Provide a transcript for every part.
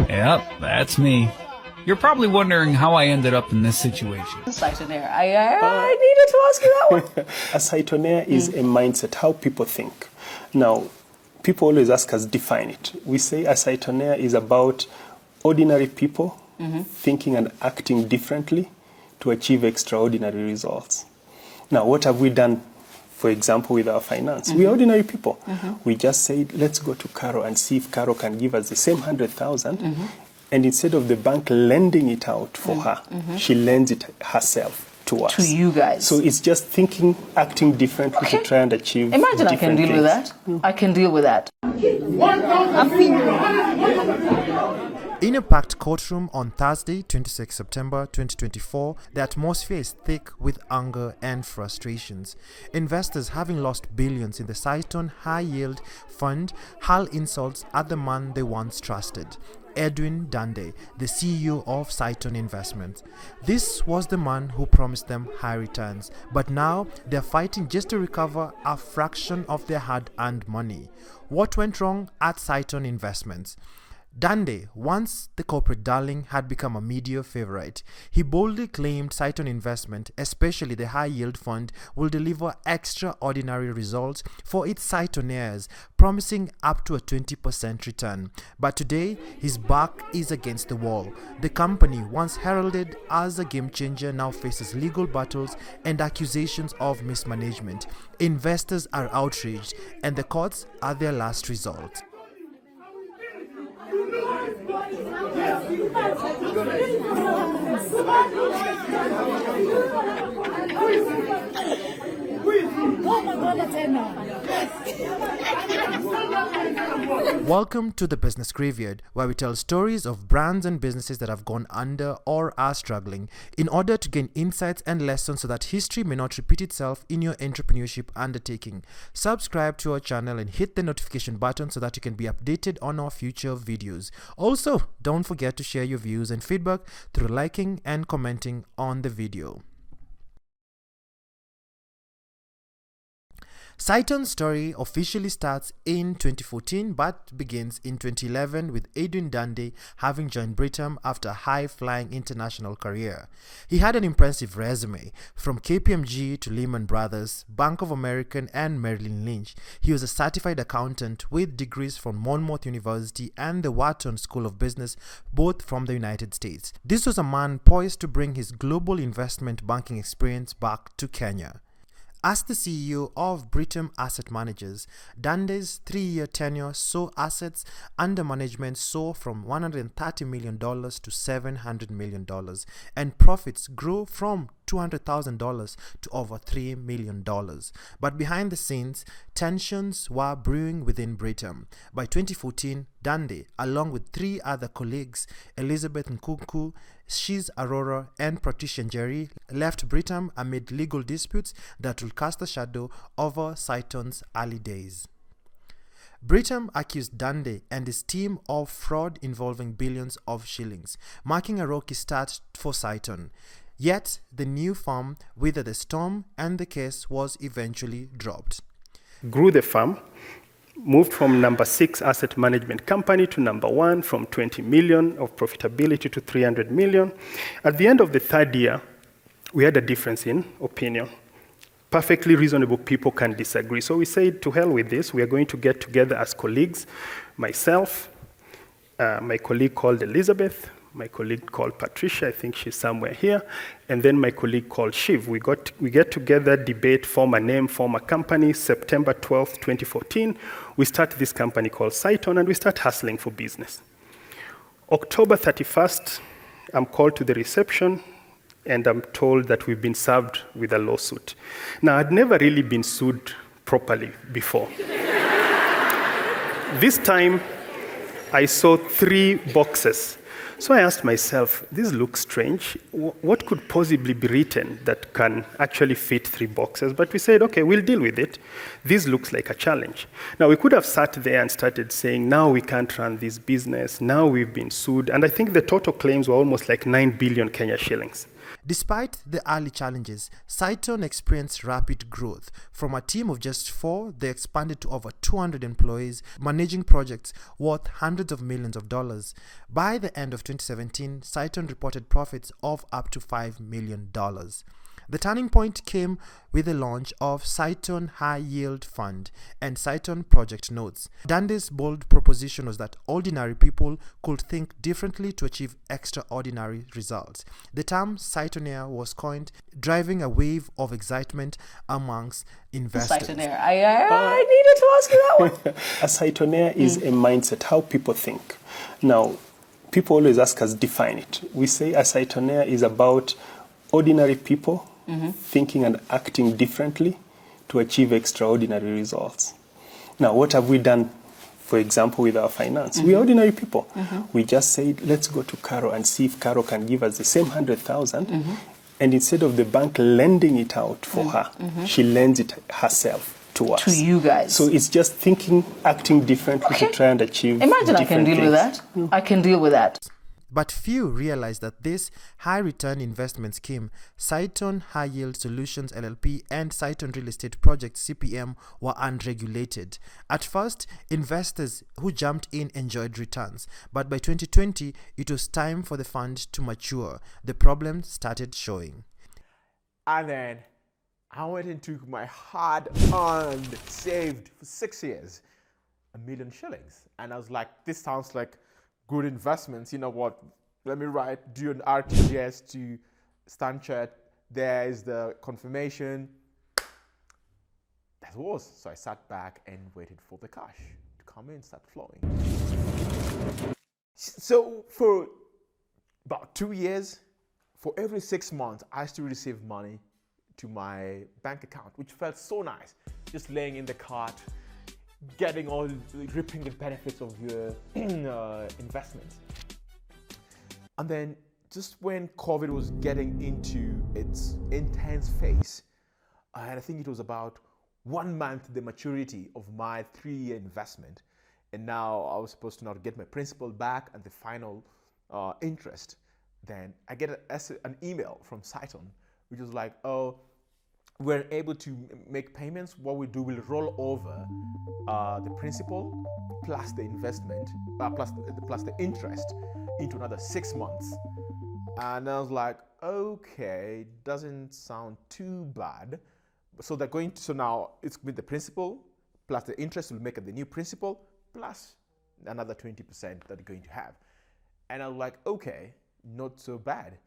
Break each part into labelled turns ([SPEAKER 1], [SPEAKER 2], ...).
[SPEAKER 1] Yep, that's me. You're probably wondering how I ended up in this situation.
[SPEAKER 2] Cytonnaire. I needed to ask you that one.
[SPEAKER 3] A Cytonnaire is a mindset, how people think. Now, people always ask us, define it. We say a Cytonnaire is about ordinary people thinking and acting differently to achieve extraordinary results. Now, what have we done, for example, with our finance? We are ordinary people. We just said, let's go to Caro and see if Caro can give us the same 100,000. And instead of the bank lending it out for her, she lends it herself to us.
[SPEAKER 2] To you guys.
[SPEAKER 3] So it's just thinking, acting differently to try and achieve.
[SPEAKER 2] Imagine I can deal with that. I can deal with that.
[SPEAKER 4] In a packed courtroom on Thursday, 26 September 2024, the atmosphere is thick with anger and frustrations. Investors, having lost billions in the Cytonn High Yield Fund, hurl insults at the man they once trusted, Edwin Dande, the CEO of Cytonn Investments. This was the man who promised them high returns, but now they're fighting just to recover a fraction of their hard-earned money. What went wrong at Cytonn Investments? Dande, once the corporate darling, had become a media favorite. He boldly claimed Cytonn Investment, especially the high yield fund, will deliver extraordinary results for its Cytonnaires, promising up to a 20% return. But today, his back is against the wall. The company, once heralded as a game changer, now faces legal battles and accusations of mismanagement. Investors are outraged, and the courts are their last resort. Welcome to the Business Graveyard, where we tell stories of brands and businesses that have gone under or are struggling, in order to gain insights and lessons so that history may not repeat itself in your entrepreneurship undertaking. Subscribe to our channel and hit the notification button so that you can be updated on our future videos. Also, don't forget to share your views and feedback through liking and commenting on the video. Cytonn's story officially starts in 2014 but begins in 2011 with Edwin Dande having joined Britam after a high-flying international career. He had an impressive resume, from KPMG to Lehman Brothers, Bank of America and Merrill Lynch. He was a certified accountant with degrees from Monmouth University and the Wharton School of Business, both from the United States. This was a man poised to bring his global investment banking experience back to Kenya. As the CEO of Britam Asset Managers, Dande's 3-year tenure saw assets under management soar from $130 million to $700 million, and profits grow from $200,000 to over $3 million. But behind the scenes, tensions were brewing within Britam. By 2014, Dande, along with 3 other colleagues, Elizabeth Nkunku, Shiz Aurora, and Patricia Njeri, left Britam amid legal disputes that will cast a shadow over Cytonn's early days. Britam accused Dande and his team of fraud involving billions of shillings, marking a rocky start for Cytonn. Yet, the new firm weathered the storm and the case was eventually dropped.
[SPEAKER 3] Grew the firm, moved from number 6 asset management company to number 1, from 20 million of profitability to 300 million. At the end of the 3rd year, we had a difference in opinion. Perfectly reasonable people can disagree. So we said, to hell with this, we are going to get together as colleagues, myself, my colleague called Elizabeth, my colleague called Patricia, I think she's somewhere here, and then my colleague called Shiv. We get together, debate, form a name, form a company. September 12th, 2014, we start this company called Cytonn, and we start hustling for business. October 31st, I'm called to the reception, and I'm told that we've been served with a lawsuit. Now, I'd never really been sued properly before. This time, I saw 3 boxes. So I asked myself, this looks strange. What could possibly be written that can actually fit 3 boxes? But we said, okay, we'll deal with it. This looks like a challenge. Now, we could have sat there and started saying, now we can't run this business. Now we've been sued. And I think the total claims were almost like 9 billion Kenya shillings.
[SPEAKER 4] Despite the early challenges, Cytonn experienced rapid growth. From a team of just 4, they expanded to over 200 employees, managing projects worth hundreds of millions of dollars. By the end of 2017, Cytonn reported profits of up to $5 million. The turning point came with the launch of Cytonn High Yield Fund and Cytonn Project Notes. Dunde's bold proposition was that ordinary people could think differently to achieve extraordinary results. The term Cytonnaire was coined, driving a wave of excitement amongst investors.
[SPEAKER 2] Cytonnaire. I needed to ask you that one.
[SPEAKER 3] A Cytonnaire is a mindset, how people think. Now, people always ask us, define it. We say a Cytonnaire is about ordinary people thinking and acting differently to achieve extraordinary results. Now, what have we done, for example, with our finance? We are ordinary people. We just say, let's go to Caro and see if Caro can give us the same 100,000. And instead of the bank lending it out for her, she lends it herself to us.
[SPEAKER 2] To you guys.
[SPEAKER 3] So it's just thinking, acting differently to try and achieve
[SPEAKER 2] Imagine I can deal with that. I can deal with that.
[SPEAKER 4] But few realized that this high-return investment scheme, Cytonn High Yield Solutions LLP and Cytonn Real Estate Project CPM, were unregulated. At first, investors who jumped in enjoyed returns, but by 2020, it was time for the fund to mature. The problems started showing.
[SPEAKER 5] And then I went and took my hard-earned, saved for 6 years, $1 million. And I was like, this sounds like good investments. You know what? Let me do an RTGS to Stanchart. There is the confirmation. That was. So I sat back and waited for the cash to come in, start flowing. So for about 2 years, for every 6 months, I used to receive money to my bank account, which felt so nice. Just laying in the cart, reaping the benefits of your investments. And then just when COVID was getting into its intense phase, and I think it was about 1 month the maturity of my 3-year investment, and now I was supposed to now get my principal back and the final interest. Then I get an email from Cytonn, which was like, oh, we're able to make payments. What we do, we'll roll over the principal plus the investment, plus the interest into another 6 months. And I was like, okay, doesn't sound too bad. So they're going to, so now it's with the principal plus the interest will make it the new principal plus another 20% that they're going to have. And I was like, okay, not so bad.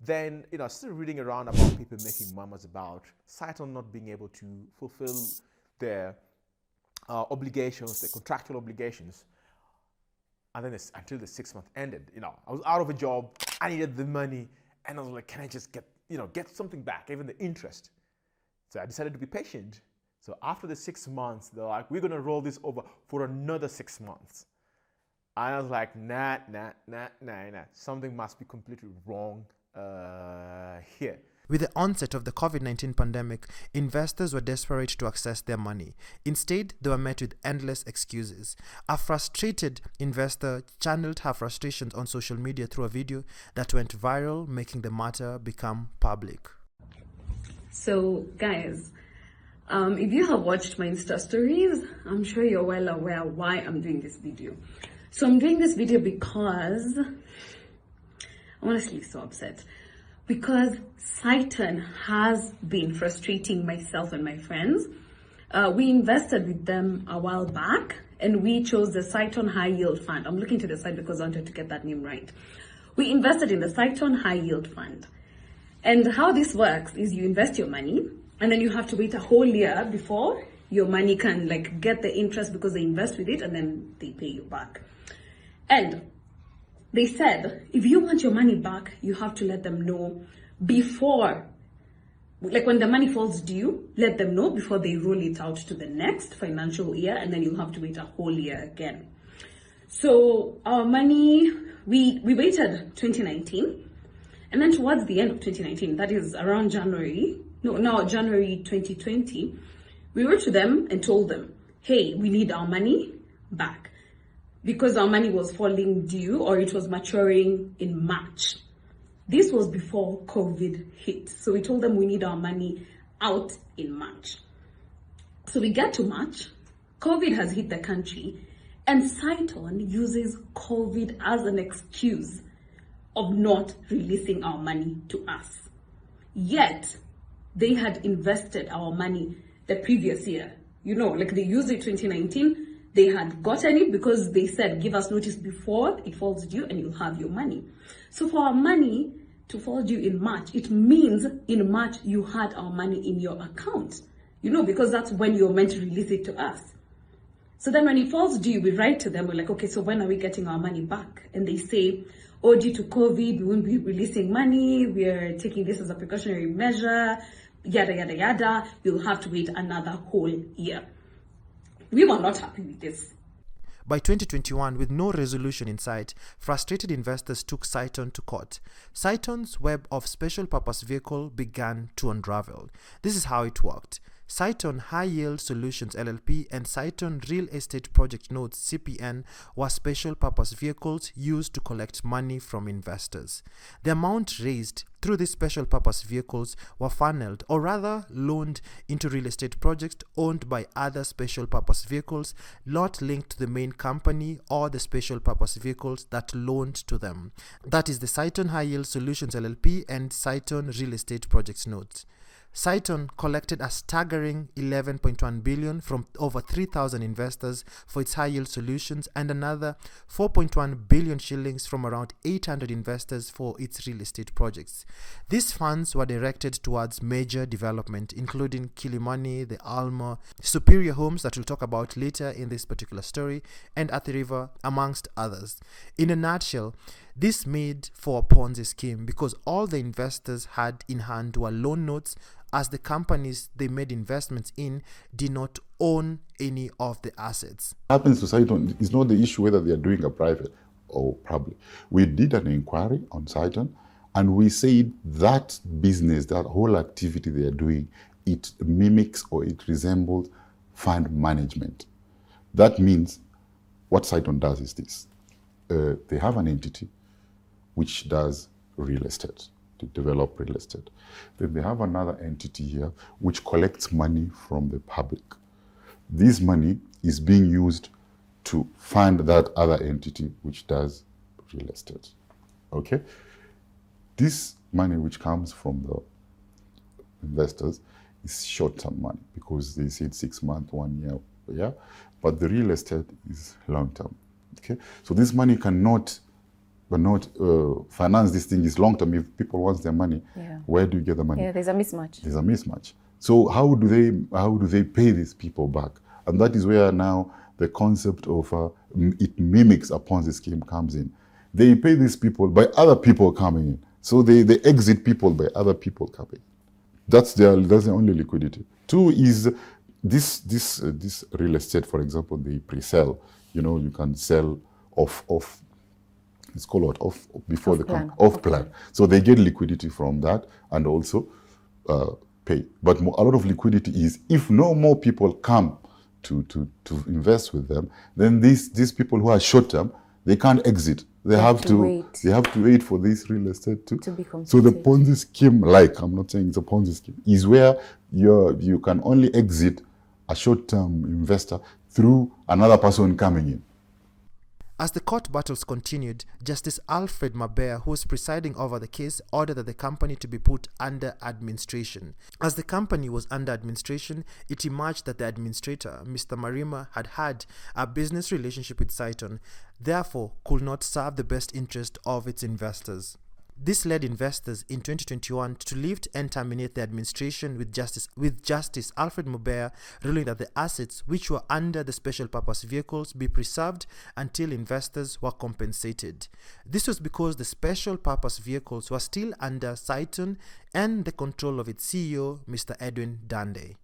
[SPEAKER 5] Then, I started reading around about people making murmurs about Cytonn not being able to fulfill their obligations, their contractual obligations. And then until the 6 month ended, I was out of a job, I needed the money, and I was like, can I just get something back, even the interest? So I decided to be patient. So after the 6 months, they're like, we're gonna roll this over for another 6 months. And I was like, nah, something must be completely wrong here.
[SPEAKER 4] With the onset of the COVID-19 pandemic, investors were desperate to access their money. Instead, they were met with endless excuses. A frustrated investor channeled her frustrations on social media through a video that went viral, making the matter become public.
[SPEAKER 6] So, guys, if you have watched my Insta stories, I'm sure you're well aware why I'm doing this video. So I'm doing this video because I'm honestly so upset. Because Cytonn has been frustrating myself and my friends. We invested with them a while back and we chose the Cytonn High Yield Fund. I'm looking to the side because I wanted to get that name right. We invested in the Cytonn High Yield Fund. And how this works is you invest your money and then you have to wait a whole year before your money can get the interest because they invest with it and then they pay you back. And they said, if you want your money back, you have to let them know before, when the money falls due, let them know before they roll it out to the next financial year, and then you'll have to wait a whole year again. So our money, we waited 2019, and then towards the end of 2019, that is around January 2020, we wrote to them and told them, hey, we need our money back. Because our money was falling due or it was maturing in March. This was before COVID hit. So we told them we need our money out in March. So we get to March, COVID has hit the country, and Cytonn uses COVID as an excuse of not releasing our money to us. Yet, they had invested our money the previous year. You know, like they used it 2019, they had gotten it because they said, give us notice before it falls due and you'll have your money. So for our money to fall due in March, it means in March you had our money in your account. You know, because that's when you're meant to release it to us. So then when it falls due, we write to them, we're like, okay, so when are we getting our money back? And they say, oh, due to COVID, we won't be releasing money. We're taking this as a precautionary measure, yada, yada, yada. We'll have to wait another whole year. We were not happy with this.
[SPEAKER 4] By 2021, with no resolution in sight, frustrated investors took Cytonn to court. Cytonn's web of special purpose vehicle began to unravel. This is how it worked. Cytonn High Yield Solutions LLP and Cytonn Real Estate Project Notes CPN were special purpose vehicles used to collect money from investors. The amount raised through these special purpose vehicles were funneled, or rather loaned, into real estate projects owned by other special purpose vehicles not linked to the main company or the special purpose vehicles that loaned to them. That is the Cytonn High Yield Solutions LLP and Cytonn Real Estate Project Notes. Cytonn collected a staggering 11.1 billion from over 3,000 investors for its high-yield solutions and another 4.1 billion shillings from around 800 investors for its real estate projects. These funds were directed towards major development, including Kilimani, the Alma, Superior Homes that we'll talk about later in this particular story, and Athi River, amongst others. In a nutshell, this made for a Ponzi scheme because all the investors had in hand were loan notes, as the companies they made investments in did not own any of the assets.
[SPEAKER 7] What happens to Cytonn is not the issue whether they are doing a private or public. We did an inquiry on Cytonn and we said that business, that whole activity they are doing, it mimics or it resembles fund management. That means what Cytonn does is this. They have an entity which does real estate, to develop real estate. Then they have another entity here which collects money from the public. This money is being used to fund that other entity which does real estate. Okay? This money which comes from the investors is short-term money because they said 6 months, 1 year, yeah? But the real estate is long-term. Okay? So this money cannot finance this thing is long term. If people want their money, where do you get the money?
[SPEAKER 2] Yeah, there's a mismatch.
[SPEAKER 7] There's a mismatch. So how do they pay these people back? And that is where now the concept of it mimics a Ponzi scheme comes in. They pay these people by other people coming in. So they exit people by other people coming in. That's the only liquidity. Two is this real estate, for example, they pre-sell. You know, you can sell off. It's called off before the off plan. So they get liquidity from that and also pay. But a lot of liquidity is if no more people come to invest with them, then these people who are short term, they can't exit. They have to wait for this real estate to be completed. So the Ponzi scheme, I'm not saying it's a Ponzi scheme, is where you can only exit a short term investor through another person coming in.
[SPEAKER 4] As the court battles continued, Justice Alfred Mabea, who was presiding over the case, ordered that the company to be put under administration. As the company was under administration, it emerged that the administrator, Mr. Marima, had a business relationship with Cytonn, therefore could not serve the best interest of its investors. This led investors in 2021 to lift and terminate the administration with Justice Alfred Mabea ruling that the assets which were under the special purpose vehicles be preserved until investors were compensated. This was because the special purpose vehicles were still under Cytonn and the control of its CEO, Mr. Edwin Dande.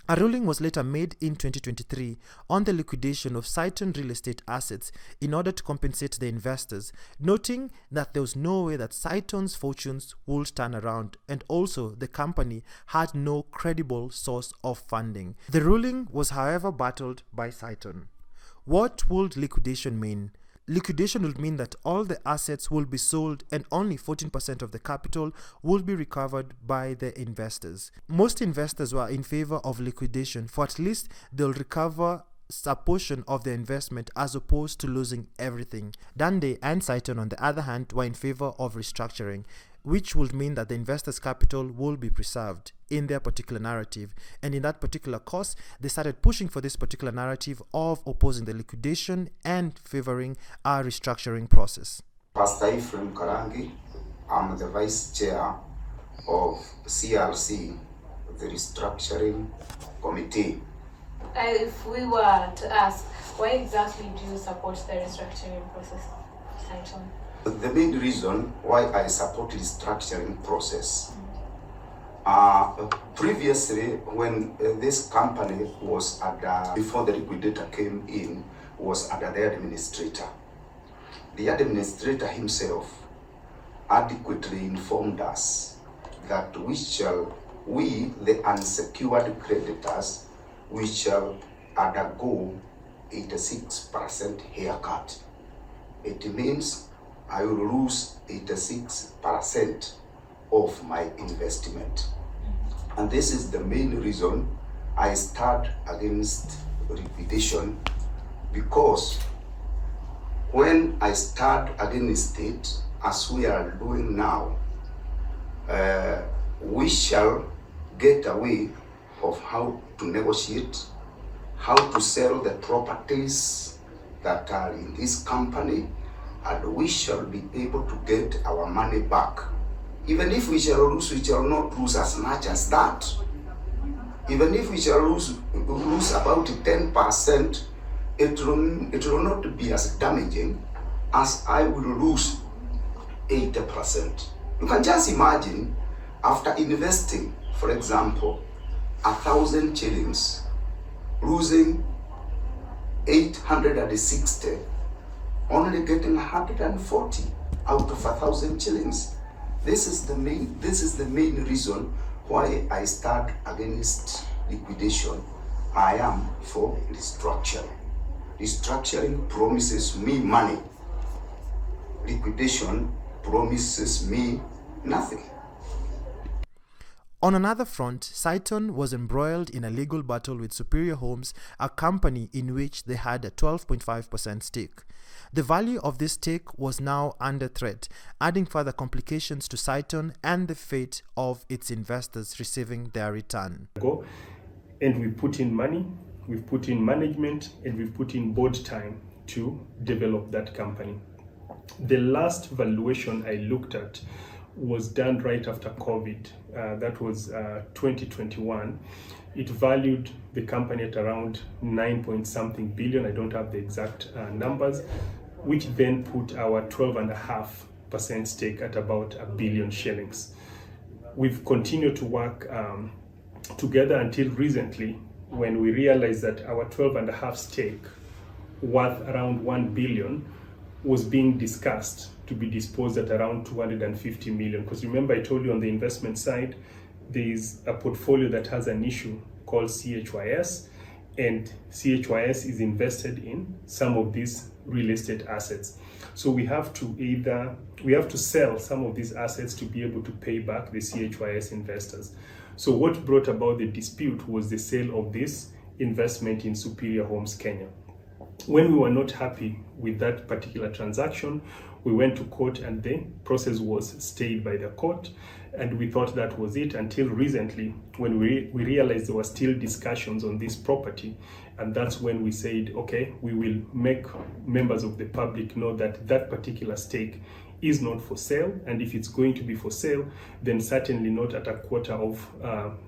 [SPEAKER 4] A ruling was later made in 2023 on the liquidation of Cytonn real estate assets in order to compensate the investors, noting that there was no way that Cytonn's fortunes would turn around, and also the company had no credible source of funding. The ruling was however battled by Cytonn. What would liquidation mean? Liquidation will mean that all the assets will be sold and only 14% of the capital will be recovered by the investors. Most investors were in favor of liquidation, for at least they'll recover a portion of their investment as opposed to losing everything. Dande and Cytonn, on the other hand, were in favor of restructuring, which would mean that the investors' capital will be preserved in their particular narrative. And in that particular cause, they started pushing for this particular narrative of opposing the liquidation and favoring a restructuring process.
[SPEAKER 8] Pastor Ephraim Karangi, I'm the Vice Chair of CRC, the Restructuring Committee.
[SPEAKER 9] If we were to ask, why exactly do you support the restructuring process, Cytonn?
[SPEAKER 8] The main reason why I support the restructuring process, previously when this company was before the liquidator came in, was under the administrator. The administrator himself adequately informed us that we, the unsecured creditors, we shall undergo 86% haircut. It means I will lose 86% of my investment. And this is the main reason I stand against liquidation, because when I stand against it, as we are doing now, we shall get away of how to negotiate, how to sell the properties that are in this company, and we shall be able to get our money back. Even if we shall lose, we shall not lose as much as that. Even if we shall lose about 10%, it will not be as damaging as I will lose 80%. You can just imagine, after investing, for example, 1,000 shillings, losing 860, only getting 140 out of 1,000 shillings. This is the main reason why I stand against liquidation. I am for restructuring. Restructuring promises me money. Liquidation promises me nothing.
[SPEAKER 4] On another front, Cytonn was embroiled in a legal battle with Superior Homes, a company in which they had a 12.5% stake. The value of this stake was now under threat, adding further complications to Cytonn and the fate of its investors receiving their return.
[SPEAKER 3] And we put in money, we've put in management, and we've put in board time to develop that company. The last valuation I looked at was done right after COVID. That was 2021. It valued the company at around 9-point-something billion. I don't have the exact numbers, which then put our 12.5% stake at about 1 billion shillings. We've continued to work together until recently, when we realized that our 12.5 stake, worth around 1 billion, was being discussed to be disposed at around 250 million. Because remember, I told you on the investment side, there is a portfolio that has an issue called CHYF, and CHYF is invested in some of these real estate assets. So we have to sell some of these assets to be able to pay back the CHYF investors. So what brought about the dispute was the sale of this investment in Superior Homes Kenya. When we were not happy with that particular transaction, we went to court and the process was stayed by the court, and we thought that was it until recently, when we realized there were still discussions on this property, and that's when we said, okay, we will make members of the public know that that particular stake is not for sale, and if it's going to be for sale, then certainly not at a quarter of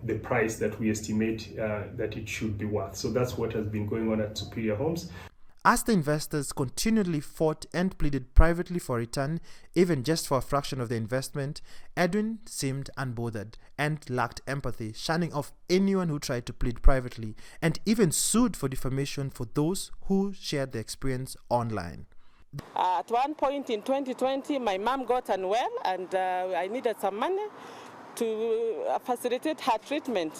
[SPEAKER 3] the price that we estimate that it should be worth. So that's what has been going on at Superior Homes.
[SPEAKER 4] As the investors continually fought and pleaded privately for return, even just for a fraction of the investment, Edwin seemed unbothered and lacked empathy, shunning off anyone who tried to plead privately, and even sued for defamation for those who shared their experience online.
[SPEAKER 10] At one point in 2020, my mom got unwell, and I needed some money to facilitate her treatment.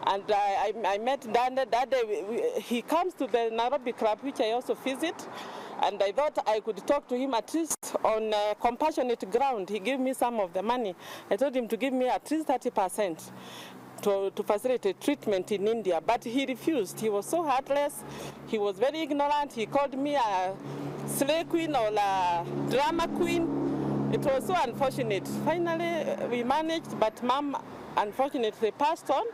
[SPEAKER 10] And I met Dande that day. He comes to the Nairobi club, which I also visit, And I thought I could talk to him at least on compassionate ground. He gave me some of the money. I told him to give me at least 30% to facilitate treatment in India, but he refused. He was so heartless. He was very ignorant. He called me a slay queen or a drama queen. It was so unfortunate. Finally, we managed, but Mom unfortunately passed on.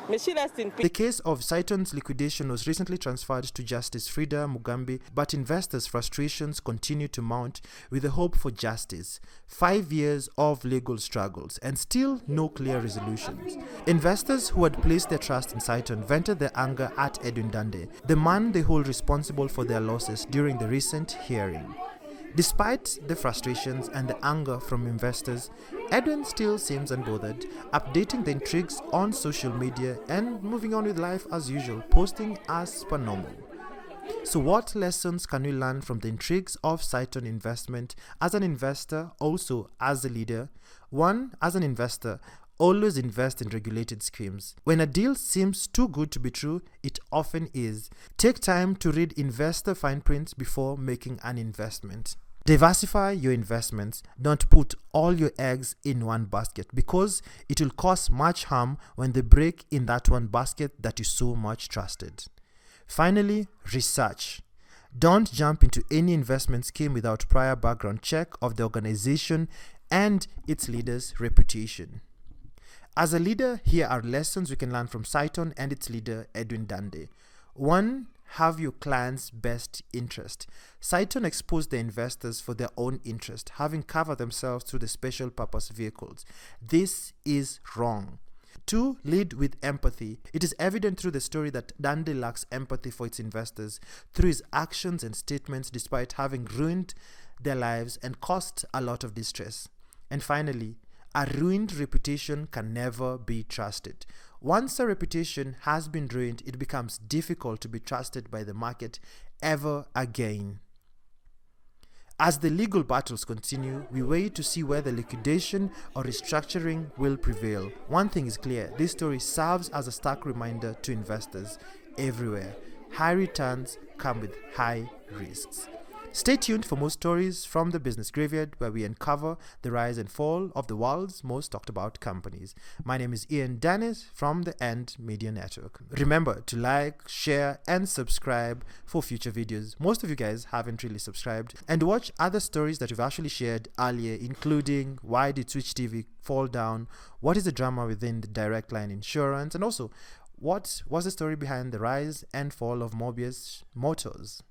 [SPEAKER 10] May she rest in peace.
[SPEAKER 4] The case of Cytonn's liquidation was recently transferred to Justice Frida Mugambi, but investors' frustrations continue to mount with the hope for justice. 5 years of legal struggles and still no clear resolutions. Investors who had placed their trust in Cytonn vented their anger at Edwin Dande, the man they hold responsible for their losses during the recent hearing. Despite the frustrations and the anger from investors, Edwin still seems unbothered, updating the intrigues on social media and moving on with life as usual, posting as per normal. So what lessons can we learn from the intrigues of Cytonn Investment as an investor, also as a leader? 1. As an investor, always invest in regulated schemes. When a deal seems too good to be true, it often is. Take time to read investor fine print before making an investment. Diversify your investments. Don't put all your eggs in one basket because it will cause much harm when they break in that one basket that you so much trusted. Finally, research. Don't jump into any investment scheme without prior background check of the organization and its leader's reputation. As a leader, here are lessons we can learn from Cytonn and its leader, Edwin Dande. 1. Have your client's best interest. Cytonn exposed the investors for their own interest, having covered themselves through the special purpose vehicles. This is wrong. 2. Lead with empathy. It is evident through the story that Dande lacks empathy for its investors through his actions and statements despite having ruined their lives and caused a lot of distress. And finally, a ruined reputation can never be trusted. Once a reputation has been ruined, it becomes difficult to be trusted by the market ever again. As the legal battles continue, we wait to see whether liquidation or restructuring will prevail. One thing is clear, this story serves as a stark reminder to investors everywhere. High returns come with high risks. Stay tuned for more stories from the Business Graveyard, where we uncover the rise and fall of the world's most talked about companies. My name is Ian Dennis from the End Media Network. Remember to like, share, and subscribe for future videos. Most of you guys haven't really subscribed. And watch other stories that we've actually shared earlier, including why did Switch TV fall down, what is the drama within the Direct Line Insurance, and also what was the story behind the rise and fall of Mobius Motors.